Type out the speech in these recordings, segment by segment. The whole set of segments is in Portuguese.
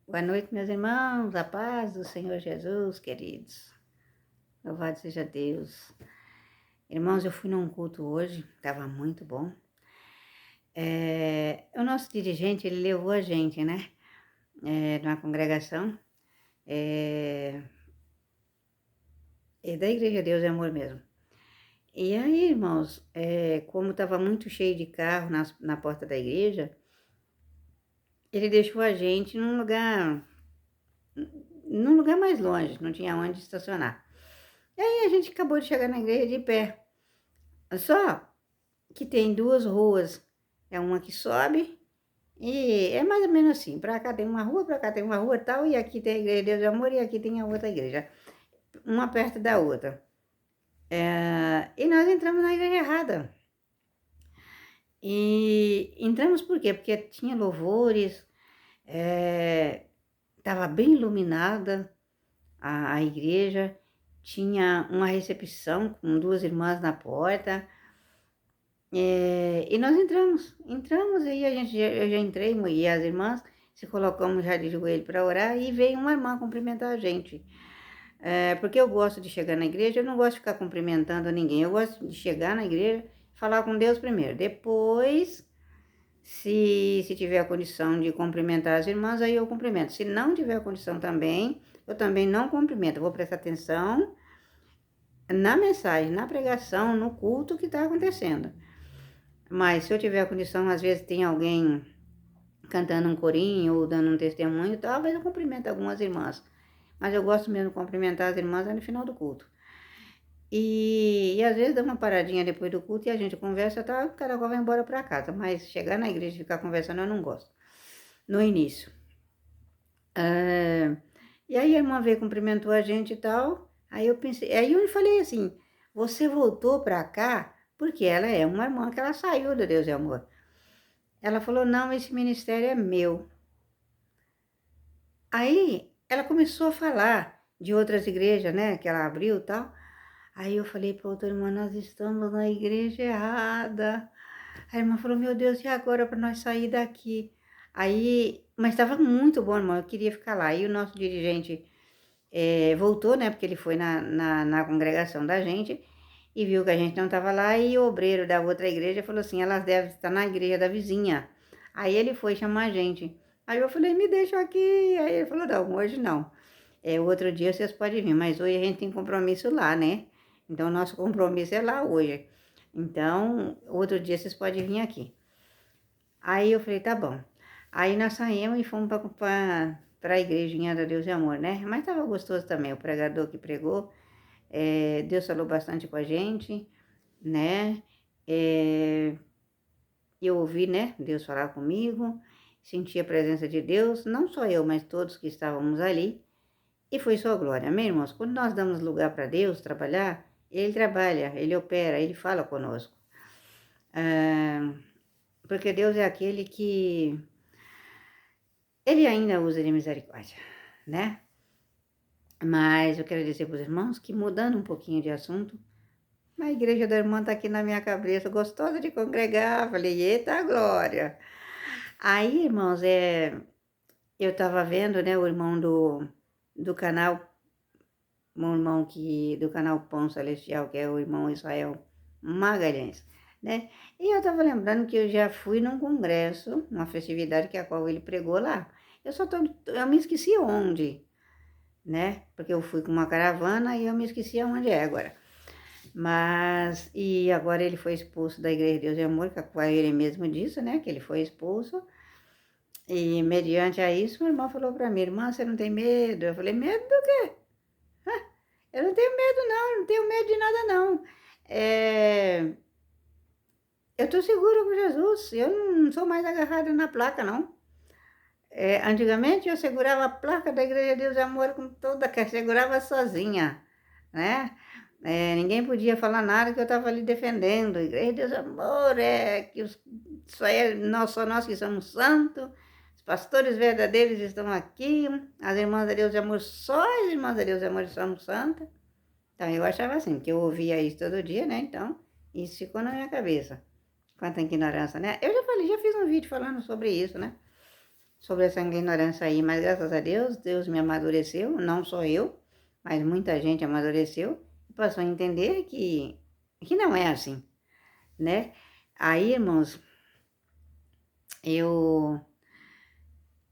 Boa noite, meus irmãos, a paz do Senhor Jesus, queridos. Louvado seja Deus. Irmãos, eu fui num culto hoje, estava muito bom. O nosso dirigente, ele levou a gente, né, numa congregação, é da Igreja Deus é Amor mesmo. E aí, irmãos, como estava muito cheio de carro na porta da igreja, ele deixou a gente num lugar mais longe, não tinha onde estacionar. E aí a gente acabou de chegar na igreja de pé. Só que tem duas ruas, é uma que sobe e é mais ou menos assim, para cá tem uma rua, para cá tem uma rua tal, e aqui tem a Igreja de Deus e Amor e aqui tem a outra igreja, uma perto da outra. E nós entramos na igreja errada. E entramos por quê? Porque tinha louvores, estava bem iluminada a igreja, tinha uma recepção com duas irmãs na porta. E nós entramos e eu já entrei, e as irmãs se colocamos já de joelho para orar e veio uma irmã cumprimentar a gente. Porque eu gosto de chegar na igreja, eu não gosto de ficar cumprimentando ninguém, eu gosto de chegar na igreja, falar com Deus primeiro, depois, se tiver a condição de cumprimentar as irmãs, aí eu cumprimento. Se não tiver a condição também, eu também não cumprimento, eu vou prestar atenção na mensagem, na pregação, no culto que está acontecendo. Mas se eu tiver a condição, às vezes tem alguém cantando um corinho ou dando um testemunho, talvez eu cumprimente algumas irmãs. Mas eu gosto mesmo de cumprimentar as irmãs no final do culto. E às vezes dá uma paradinha depois do culto e a gente conversa, tá? Cada qual vai embora para casa. Mas chegar na igreja e ficar conversando eu não gosto. No início. E aí a irmã veio, cumprimentou a gente e tal. Aí eu pensei, aí eu falei assim, você voltou para cá porque ela é uma irmã que ela saiu do Deus é Amor. Ela falou, não, esse ministério é meu. Aí ela começou a falar de outras igrejas, né, que ela abriu e tal. Aí eu falei para outra irmã, nós estamos na igreja errada. A irmã falou, meu Deus, e agora para nós sair daqui? Aí, mas estava muito bom, irmão, eu queria ficar lá. Aí o nosso dirigente voltou, né, porque ele foi na congregação da gente e viu que a gente não estava lá, e o obreiro da outra igreja falou assim, elas devem estar na igreja da vizinha. Aí ele foi chamar a gente. Aí eu falei, me deixa aqui. Aí ele falou, não, hoje não. Outro dia vocês podem vir, mas hoje a gente tem compromisso lá, né? Então, nosso compromisso é lá hoje. Então, outro dia vocês podem vir aqui. Aí eu falei, tá bom. Aí nós saímos e fomos para a igrejinha da Deus e Amor, né? Mas estava gostoso também, o pregador que pregou. Deus falou bastante com a gente, né? Eu ouvi, né, Deus falar comigo, senti a presença de Deus, não só eu, mas todos que estávamos ali, e foi sua glória. Amém, irmãos? Quando nós damos lugar para Deus trabalhar, Ele trabalha, Ele opera, Ele fala conosco. Porque Deus é aquele que Ele ainda usa de misericórdia, né? Mas eu quero dizer para os irmãos que, mudando um pouquinho de assunto, a igreja da irmã está aqui na minha cabeça, gostosa de congregar. Falei, eita glória! Aí, irmãos, eu estava vendo, né, o irmão do canal, do canal Pão Celestial, que é o irmão Israel Magalhães, né? E eu estava lembrando que eu já fui num congresso, uma festividade que a qual ele pregou lá. Eu me esqueci onde, né? Porque eu fui com uma caravana e eu me esqueci onde é agora. E agora ele foi expulso da Igreja de Deus e Amor, que a qual ele mesmo disse, né? Que ele foi expulso. E mediante a isso, meu irmão falou para mim, irmã, você não tem medo? Eu falei, medo do quê? Eu não tenho medo não, eu não tenho medo de nada não. Eu estou segura com Jesus, eu não sou mais agarrada na placa não. Antigamente eu segurava a placa da Igreja de Deus e Amor com toda, que segurava sozinha, né? Ninguém podia falar nada que eu estava ali defendendo. Igreja de Deus e Amor, só nós que somos santos, os pastores verdadeiros estão aqui, as irmãs de Deus e Amor, só as irmãs de Deus e Amor somos santas. Então eu achava assim, que eu ouvia isso todo dia, né? Então isso ficou na minha cabeça. Quanta ignorância, né? Eu já falei, já fiz um vídeo falando sobre isso, né? sobre essa ignorância aí, mas graças a Deus, Deus me amadureceu, não só eu, mas muita gente amadureceu e passou a entender que não é assim, né? Aí, irmãos, eu,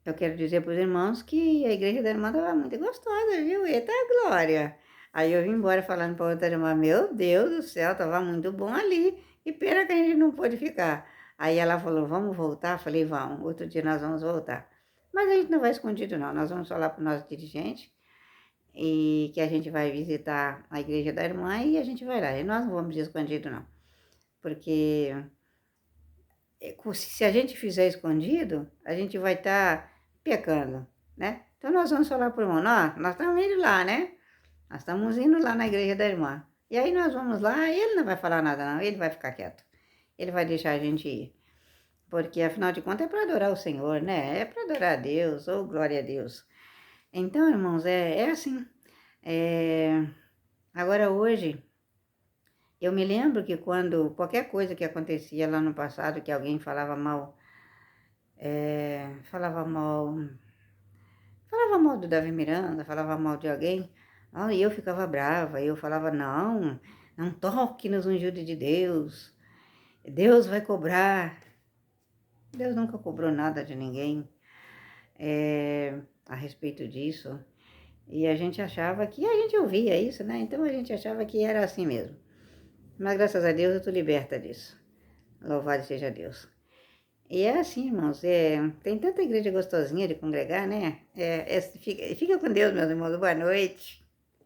eu quero dizer para os irmãos que a igreja da irmã estava muito gostosa, viu? Eita glória! Aí eu vim embora falando para outra irmã, meu Deus do céu, estava muito bom ali, e pena que a gente não pôde ficar. Aí ela falou, vamos voltar? Falei, vamos, outro dia nós vamos voltar. Mas a gente não vai escondido não, nós vamos falar para o nosso dirigente, e que a gente vai visitar a igreja da irmã e a gente vai lá. E nós não vamos escondido não, porque se a gente fizer escondido, a gente vai estar pecando, né? Então nós vamos falar para o irmão, nós estamos indo lá, né? Nós estamos indo lá na igreja da irmã. E aí nós vamos lá e ele não vai falar nada não, ele vai ficar quieto. Ele vai deixar a gente ir. Porque afinal de contas é para adorar o Senhor, né? É para adorar a Deus, ou glória a Deus. Então, irmãos, é assim. É, agora hoje, eu me lembro que quando qualquer coisa que acontecia lá no passado, que alguém falava mal, falava mal do Davi Miranda, falava mal de alguém, e eu ficava brava, eu falava, não, não toque nos ungidos de Deus, Deus vai cobrar. Deus nunca cobrou nada de ninguém a respeito disso. E a gente achava que, a gente ouvia isso, né? Então a gente achava que era assim mesmo. Mas graças a Deus eu tô liberta disso. Louvado seja Deus. E é assim, irmãos, tem tanta igreja gostosinha de congregar, né? Fica com Deus, meus irmãos, boa noite.